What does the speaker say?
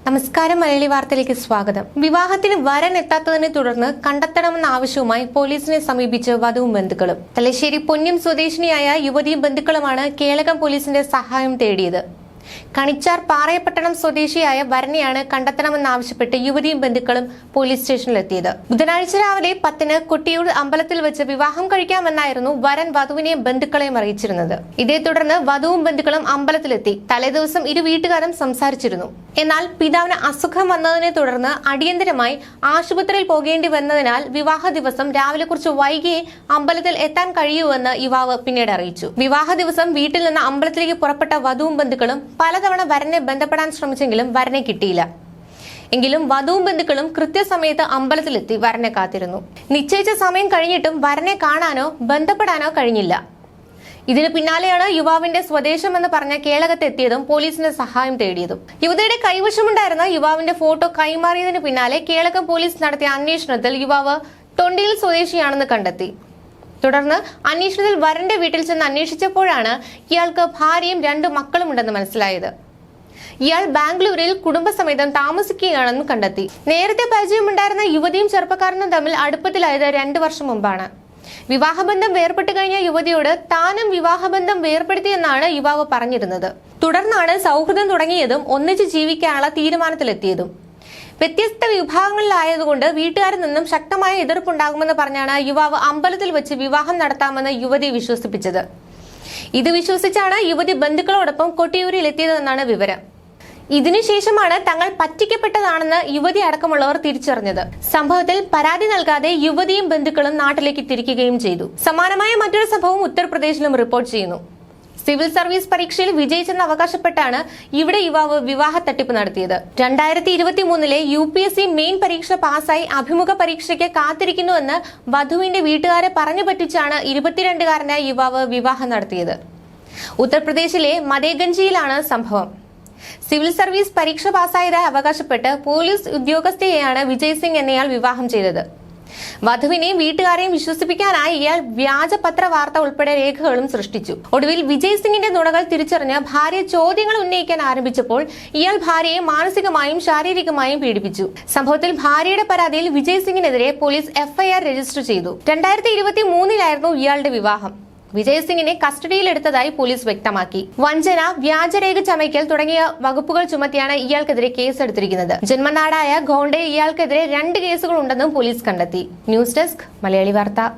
നമസ്കാരം. മലയാളി വാർത്തയിലേക്ക് സ്വാഗതം. വിവാഹത്തിന് വരൻ എത്താത്തതിനെ തുടർന്ന് കണ്ടെത്തണമെന്ന ആവശ്യവുമായി പോലീസിനെ സമീപിച്ച് വധുവും ബന്ധുക്കളും. തലശ്ശേരി പൊന്നം സ്വദേശിനിയായ യുവതിയും ബന്ധുക്കളുമാണ് കേളകം പോലീസിന്റെ സഹായം തേടിയത്. കണിച്ചാർ പാറയപ്പട്ടണം സ്വദേശിയായ വരനെയാണ് കണ്ടെത്തണമെന്നാവശ്യപ്പെട്ട് യുവതിയും ബന്ധുക്കളും പോലീസ് സ്റ്റേഷനിലെത്തിയത്. ബുധനാഴ്ച രാവിലെ 10-ന് കൊട്ടിയൂർ അമ്പലത്തിൽ വെച്ച് വിവാഹം കഴിക്കാമെന്നായിരുന്നു വരൻ വധുവിനെയും ബന്ധുക്കളെയും അറിയിച്ചിരുന്നത്. ഇതേ തുടർന്ന് വധുവും ബന്ധുക്കളും അമ്പലത്തിലെത്തി. തലേദിവസം ഇരു വീട്ടുകാരും സംസാരിച്ചിരുന്നു. എന്നാൽ പിതാവിന് അസുഖം വന്നതിനെ തുടർന്ന് അടിയന്തരമായി ആശുപത്രിയിൽ പോകേണ്ടി വന്നതിനാൽ വിവാഹ ദിവസം രാവിലെ കുറച്ച് വൈകിയേ അമ്പലത്തിൽ എത്താൻ കഴിയൂവെന്ന് യുവാവ് പിന്നീട് അറിയിച്ചു. വിവാഹ ദിവസം വീട്ടിൽ നിന്ന് അമ്പലത്തിലേക്ക് പുറപ്പെട്ട വധുവും ബന്ധുക്കളും പലതവണ വരനെ ബന്ധപ്പെടാൻ ശ്രമിച്ചെങ്കിലും വരനെ കിട്ടിയില്ല. എങ്കിലും വധുവും ബന്ധുക്കളും കൃത്യസമയത്ത് അമ്പലത്തിലെത്തി വരനെ കാത്തിരുന്നു. നിശ്ചയിച്ച സമയം കഴിഞ്ഞിട്ടും വരനെ കാണാനോ ബന്ധപ്പെടാനോ കഴിഞ്ഞില്ല. ഇതിന് പിന്നാലെയാണ് യുവാവിന്റെ സ്വദേശമെന്ന് പറഞ്ഞ കേളകത്തെത്തിയതും പോലീസിന്റെ സഹായം തേടിയതും. യുവതിയുടെ കൈവശമുണ്ടായിരുന്ന യുവാവിന്റെ ഫോട്ടോ കൈമാറിയതിന് പിന്നാലെ കേളകം പോലീസ് നടത്തിയ അന്വേഷണത്തിൽ യുവാവ് തൊണ്ടിയിൽ സ്വദേശിയാണെന്ന് കണ്ടെത്തി. തുടർന്ന് അന്വേഷണത്തിൽ വരന്റെ വീട്ടിൽ ചെന്ന് അന്വേഷിച്ചപ്പോഴാണ് ഇയാൾക്ക് ഭാര്യയും 2 മക്കളും ഉണ്ടെന്ന് മനസ്സിലായത്. ഇയാൾ ബാംഗ്ലൂരിൽ കുടുംബസമേതം താമസിക്കുകയാണെന്ന് കണ്ടെത്തി. നേരത്തെ പരിചയമുണ്ടായിരുന്ന യുവതിയും ചെറുപ്പക്കാരനും തമ്മിൽ അടുപ്പത്തിലായത് 2 വർഷം മുമ്പാണ്. വിവാഹബന്ധം വേർപെട്ട് കഴിഞ്ഞ യുവതിയോട് താനും വിവാഹബന്ധം വേർപ്പെടുത്തിയെന്നാണ് യുവാവ് പറഞ്ഞിരുന്നത്. തുടർന്നാണ് സൗഹൃദം തുടങ്ങിയതും ഒന്നിച്ച് ജീവിക്കാനുള്ള തീരുമാനത്തിലെത്തിയതും. വ്യത്യസ്ത വിഭാഗങ്ങളിലായതുകൊണ്ട് വീട്ടുകാരിൽ നിന്നും ശക്തമായ എതിർപ്പുണ്ടാകുമെന്ന് പറഞ്ഞാണ് യുവാവ് അമ്പലത്തിൽ വെച്ച് വിവാഹം നടത്താമെന്ന് യുവതി വിശ്വസിപ്പിച്ചത്. ഇത് വിശ്വസിച്ചാണ് യുവതി ബന്ധുക്കളോടൊപ്പം കൊട്ടിയൂരിൽ എത്തിയതെന്നാണ് വിവരം. ഇതിനുശേഷമാണ് തങ്ങൾ പറ്റിക്കപ്പെട്ടതാണെന്ന് യുവതി അടക്കമുള്ളവർ തിരിച്ചറിഞ്ഞത്. സംഭവത്തിൽ പരാതി നൽകാതെ യുവതിയും ബന്ധുക്കളും നാട്ടിലേക്ക് തിരിക്കുകയും ചെയ്തു. സമാനമായ മറ്റൊരു സംഭവം ഉത്തർപ്രദേശിലും റിപ്പോർട്ട് ചെയ്യുന്നു. സിവിൽ സർവീസ് പരീക്ഷയിൽ വിജയിച്ചെന്ന് അവകാശപ്പെട്ടാണ് ഇവിടെ യുവാവ് വിവാഹ തട്ടിപ്പ് നടത്തിയത്. 2023-ലെ UPSC മെയിൻ പരീക്ഷ പാസ്സായി അഭിമുഖ പരീക്ഷയ്ക്ക് കാത്തിരിക്കുന്നുവെന്ന് വധുവിന്റെ വീട്ടുകാരെ പറഞ്ഞു പറ്റിച്ചാണ് 22-കാരനായ യുവാവ് വിവാഹം നടത്തിയത്. ഉത്തർപ്രദേശിലെ മദേഗഞ്ചിയിലാണ് സംഭവം. സിവിൽ സർവീസ് പരീക്ഷ പാസ്സായതായി അവകാശപ്പെട്ട് പോലീസ് ഉദ്യോഗസ്ഥയെയാണ് വിജയ് സിംഗ് എന്നയാൾ വിവാഹം ചെയ്തത്. വധുവിനെയും വീട്ടുകാരെയും വിശ്വസിപ്പിക്കാനായി ഇയാൾ വ്യാജ പത്രവാർത്ത ഉൾപ്പെടെ രേഖകളും സൃഷ്ടിച്ചു. ഒടുവിൽ വിജയ് സിംഗിന്റെ നുണകൾ തിരിച്ചറിഞ്ഞ് ഭാര്യ ചോദ്യങ്ങൾ ഉന്നയിക്കാൻ ആരംഭിച്ചപ്പോൾ ഇയാൾ ഭാര്യയെ മാനസികമായും ശാരീരികമായും പീഡിപ്പിച്ചു. സംഭവത്തിൽ ഭാര്യയുടെ പരാതിയിൽ വിജയ് സിംഗിനെതിരെ പോലീസ് FIR രജിസ്റ്റർ ചെയ്തു. 2023-ലായിരുന്നു ഇയാളുടെ വിവാഹം. വിജയ് സിംഗിനെ കസ്റ്റഡിയിലെടുത്തതായി പോലീസ് വ്യക്തമാക്കി. വഞ്ചന, വ്യാജരേഖ ചമയ്ക്കൽ തുടങ്ങിയ വകുപ്പുകൾ ചുമത്തിയാണ് ഇയാൾക്കെതിരെ കേസെടുത്തിരിക്കുന്നത്. ജന്മനാടായ ഗോണ്ടയിൽ ഇയാൾക്കെതിരെ 2 കേസുകൾ ഉണ്ടെന്നും പോലീസ് കണ്ടെത്തി. ന്യൂസ് ഡെസ്ക്, മലയാളി വാർത്ത.